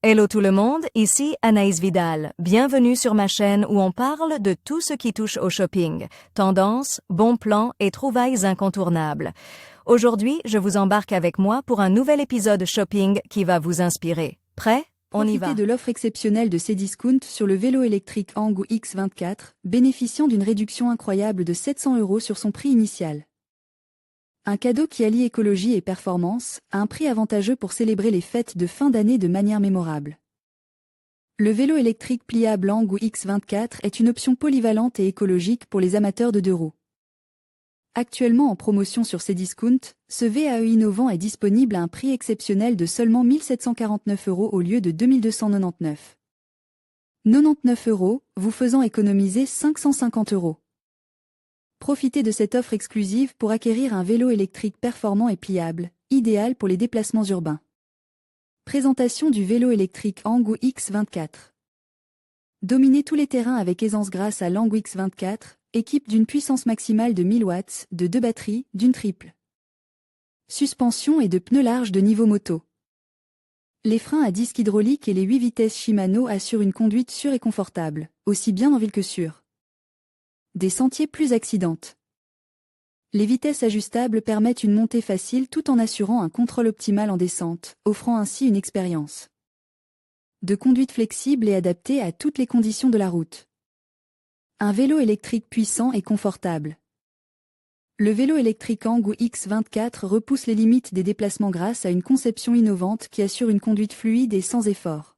Hello tout le monde, ici Anaïs Vidal. Bienvenue sur ma chaîne où on parle de tout ce qui touche au shopping, tendances, bons plans et trouvailles incontournables. Aujourd'hui, je vous embarque avec moi pour un nouvel épisode shopping qui va vous inspirer. Prêt? On y va. Profitez de l'offre exceptionnelle de Cdiscount sur le vélo électrique Angu X24, bénéficiant d'une réduction incroyable de 700 € sur son prix initial. Un cadeau qui allie écologie et performance, à un prix avantageux pour célébrer les fêtes de fin d'année de manière mémorable. Le vélo électrique pliable Angu X24 est une option polyvalente et écologique pour les amateurs de deux roues. Actuellement en promotion sur Cdiscount, ce VAE innovant est disponible à un prix exceptionnel de seulement 1 749 € au lieu de 2 299. 99 €, vous faisant économiser 550 €. Profitez de cette offre exclusive pour acquérir un vélo électrique performant et pliable, idéal pour les déplacements urbains. Présentation du vélo électrique Angu X24. Dominez tous les terrains avec aisance grâce à l'Angu X24, équipe d'une puissance maximale de 1000 watts, de 2 batteries, d'une triple suspension et de pneus larges de niveau moto. Les freins à disque hydraulique et les 8 vitesses Shimano assurent une conduite sûre et confortable, aussi bien en ville que sur des sentiers plus accidentes. Les vitesses ajustables permettent une montée facile tout en assurant un contrôle optimal en descente, offrant ainsi une expérience de conduite flexible et adaptée à toutes les conditions de la route. Un vélo électrique puissant et confortable. Le vélo électrique Angu X24 repousse les limites des déplacements grâce à une conception innovante qui assure une conduite fluide et sans effort.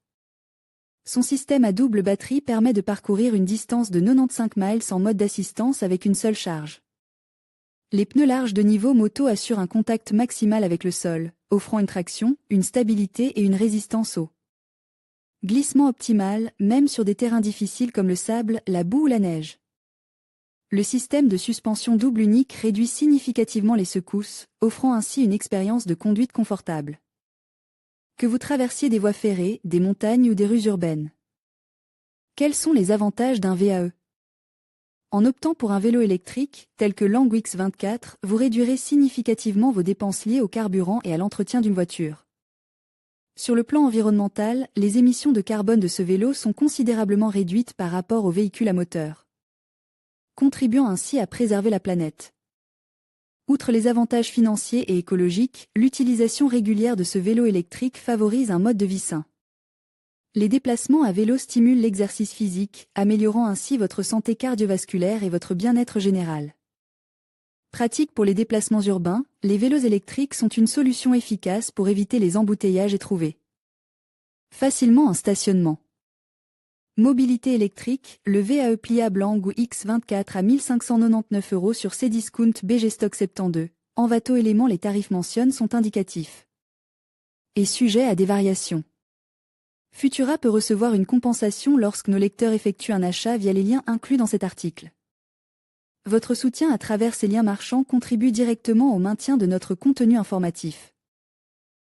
Son système à double batterie permet de parcourir une distance de 95 miles en mode d'assistance avec une seule charge. Les pneus larges de niveau moto assurent un contact maximal avec le sol, offrant une traction, une stabilité et une résistance au glissement optimal, même sur des terrains difficiles comme le sable, la boue ou la neige. Le système de suspension double unique réduit significativement les secousses, offrant ainsi une expérience de conduite confortable. Que vous traversiez des voies ferrées, des montagnes ou des rues urbaines. Quels sont les avantages d'un VAE? En optant pour un vélo électrique, tel que l'Angu X24, vous réduirez significativement vos dépenses liées au carburant et à l'entretien d'une voiture. Sur le plan environnemental, les émissions de carbone de ce vélo sont considérablement réduites par rapport aux véhicules à moteur, contribuant ainsi à préserver la planète. Outre les avantages financiers et écologiques, l'utilisation régulière de ce vélo électrique favorise un mode de vie sain. Les déplacements à vélo stimulent l'exercice physique, améliorant ainsi votre santé cardiovasculaire et votre bien-être général. Pratique pour les déplacements urbains, les vélos électriques sont une solution efficace pour éviter les embouteillages et trouver facilement un stationnement. Mobilité électrique, le VAE pliable Angu X24 à 1 599 € sur Cdiscount BG Stock 72. En Vato éléments les tarifs mentionnés sont indicatifs et sujets à des variations. Futura peut recevoir une compensation lorsque nos lecteurs effectuent un achat via les liens inclus dans cet article. Votre soutien à travers ces liens marchands contribue directement au maintien de notre contenu informatif.